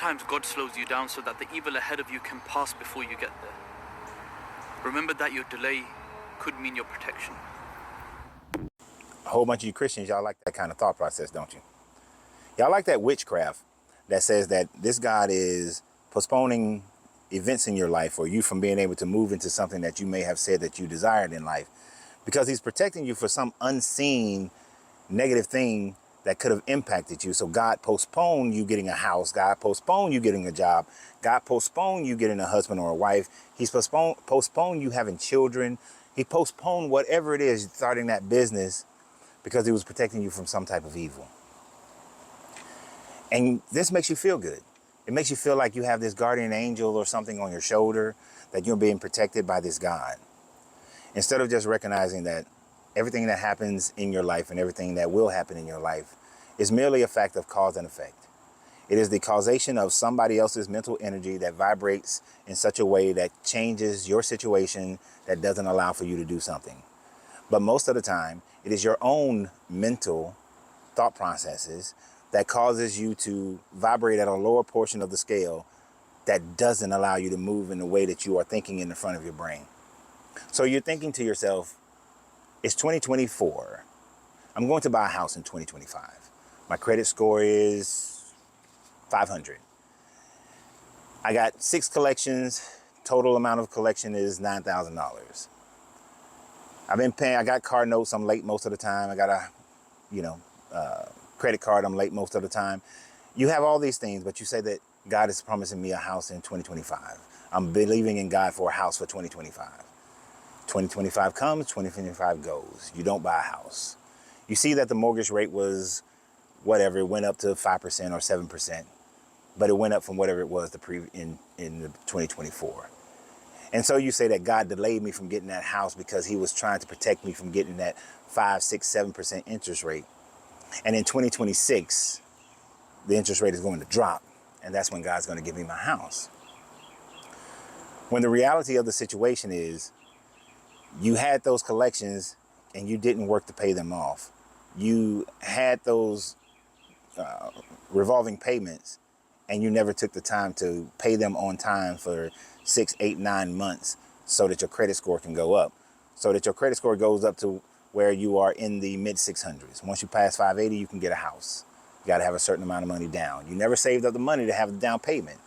Sometimes God slows you down so that the evil ahead of you can pass before you get there. Remember that your delay could mean your protection. A whole bunch of you Christians, y'all like that kind of thought process, don't you? Y'all like that witchcraft that says that this God is postponing events in your life or you from being able to move into something that you may have said that you desired in life because he's protecting you for some unseen negative thing that could have impacted you. So God postponed you getting a house. God postponed you getting a job. God postponed you getting a husband or a wife. He's postponed you having children. He postponed whatever it is, starting that business, because he was protecting you from some type of evil. And this makes you feel good. It makes you feel like you have this guardian angel or something on your shoulder, that you're being protected by this God. Instead of just recognizing that everything that happens in your life and everything that will happen in your life is merely a fact of cause and effect. It is the causation of somebody else's mental energy that vibrates in such a way that changes your situation, that doesn't allow for you to do something. But most of the time, it is your own mental thought processes that causes you to vibrate at a lower portion of the scale that doesn't allow you to move in the way that you are thinking in the front of your brain. So you're thinking to yourself, it's 2024. I'm going to buy a house in 2025. My credit score is 500. I got 6 collections. Total amount of collection is $9,000. I've been paying, I got car notes. I'm late most of the time. I got a, credit card. I'm late most of the time. You have all these things, but you say that God is promising me a house in 2025. I'm believing in God for a house for 2025. 2025 comes, 2025 goes. You don't buy a house. You see that the mortgage rate was whatever, it went up to 5% or 7%, but it went up from whatever it was in 2024. And so you say that God delayed me from getting that house because he was trying to protect me from getting that 5, 6, 7% interest rate. And in 2026, the interest rate is going to drop, and that's when God's going to give me my house. When the reality of the situation is, you had those collections and you didn't work to pay them off. You had those revolving payments and you never took the time to pay them on time for 6, 8, 9 months so that your credit score can go up, so that your credit score goes up to where you are in the mid 600s. Once you pass 580, you can get a house. You got to have a certain amount of money down. You never saved up the money to have the down payment.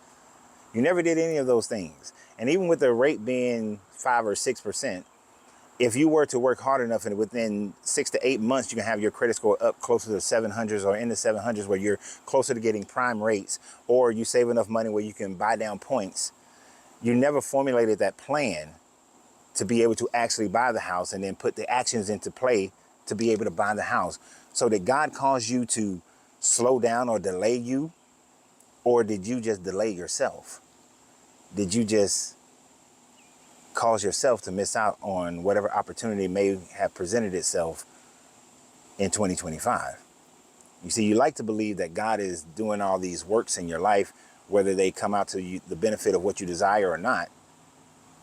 You never did any of those things. And even with the rate being 5 or 6%, if you were to work hard enough and within 6 to 8 months, you can have your credit score up closer to the 700s or in the 700s where you're closer to getting prime rates, or you save enough money where you can buy down points. You never formulated that plan to be able to actually buy the house and then put the actions into play to be able to buy the house. So did God cause you to slow down or delay you? Or did you just delay yourself? Did you just cause yourself to miss out on whatever opportunity may have presented itself in 2025? You see, you like to believe that God is doing all these works in your life, whether they come out to you, the benefit of what you desire or not.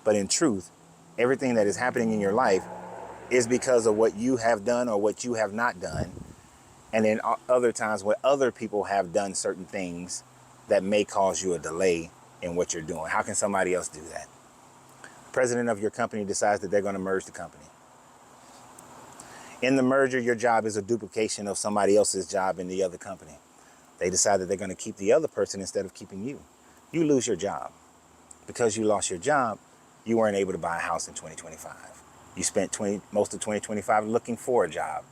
But in truth, everything that is happening in your life is because of what you have done or what you have not done. And then other times where other people have done certain things that may cause you a delay in what you're doing. How can somebody else do that? The president of your company decides that they're going to merge the company. In the merger, your job is a duplication of somebody else's job in the other company. They decide that they're going to keep the other person instead of keeping you. You lose your job. Because you lost your job, you weren't able to buy a house in 2025. You spent most of 2025 looking for a job.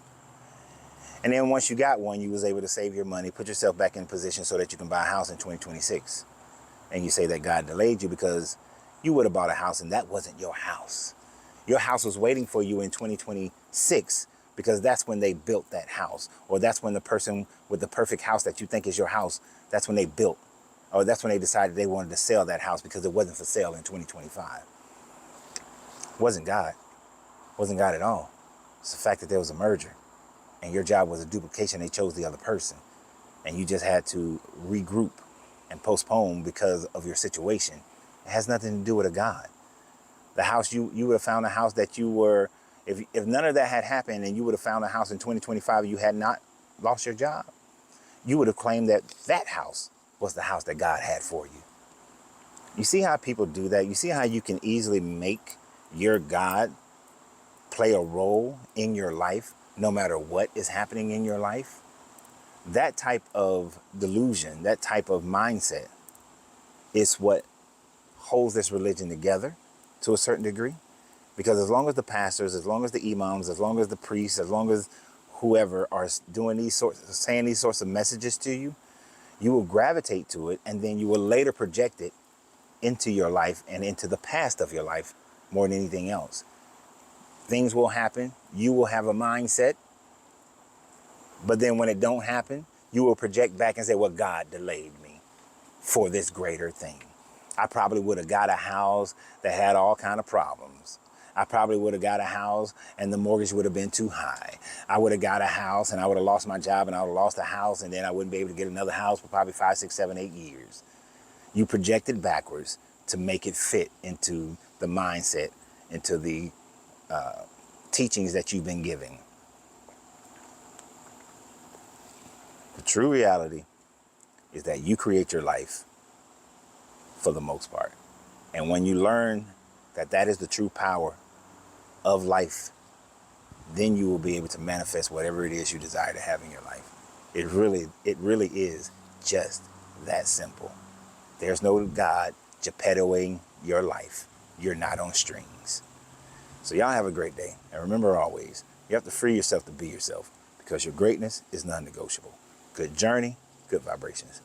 And then once you got one, you was able to save your money, put yourself back in position so that you can buy a house in 2026. And you say that God delayed you because you would have bought a house and that wasn't your house. Your house was waiting for you in 2026 because that's when they built that house. Or that's when the person with the perfect house that you think is your house, that's when they built. Or that's when they decided they wanted to sell that house because it wasn't for sale in 2025. Wasn't God. Wasn't God at all. It's the fact that there was a merger. And your job was a duplication. They chose the other person. And you just had to regroup and postpone because of your situation. It has nothing to do with a God. The house, you would have found a house that you were, if none of that had happened and you would have found a house in 2025, you had not lost your job, you would have claimed that house was the house that God had for you. You see how people do that? You see how you can easily make your God play a role in your life, no matter what is happening in your life? That type of delusion, that type of mindset is what holds this religion together to a certain degree. Because as long as the pastors, as long as the imams, as long as the priests, as long as whoever are doing saying these sorts of messages to you, you will gravitate to it, and then you will later project it into your life and into the past of your life more than anything else. Things will happen. You will have a mindset, but then when it don't happen, you will project back and say, well, God delayed me for this greater thing. I probably would have got a house that had all kind of problems. I probably would have got a house and the mortgage would have been too high. I would have got a house and I would have lost my job and I would have lost a house, and then I wouldn't be able to get another house for probably 5, 6, 7, 8 years. You projected backwards to make it fit into the mindset, into the teachings that you've been giving. The true reality is that you create your life for the most part. And when you learn that that is the true power of life, then you will be able to manifest whatever it is you desire to have in your life. It really is just that simple. There's no God Geppettoing your life. You're not on strings. So y'all have a great day. And remember always, you have to free yourself to be yourself, because your greatness is non-negotiable. Good journey, good vibrations.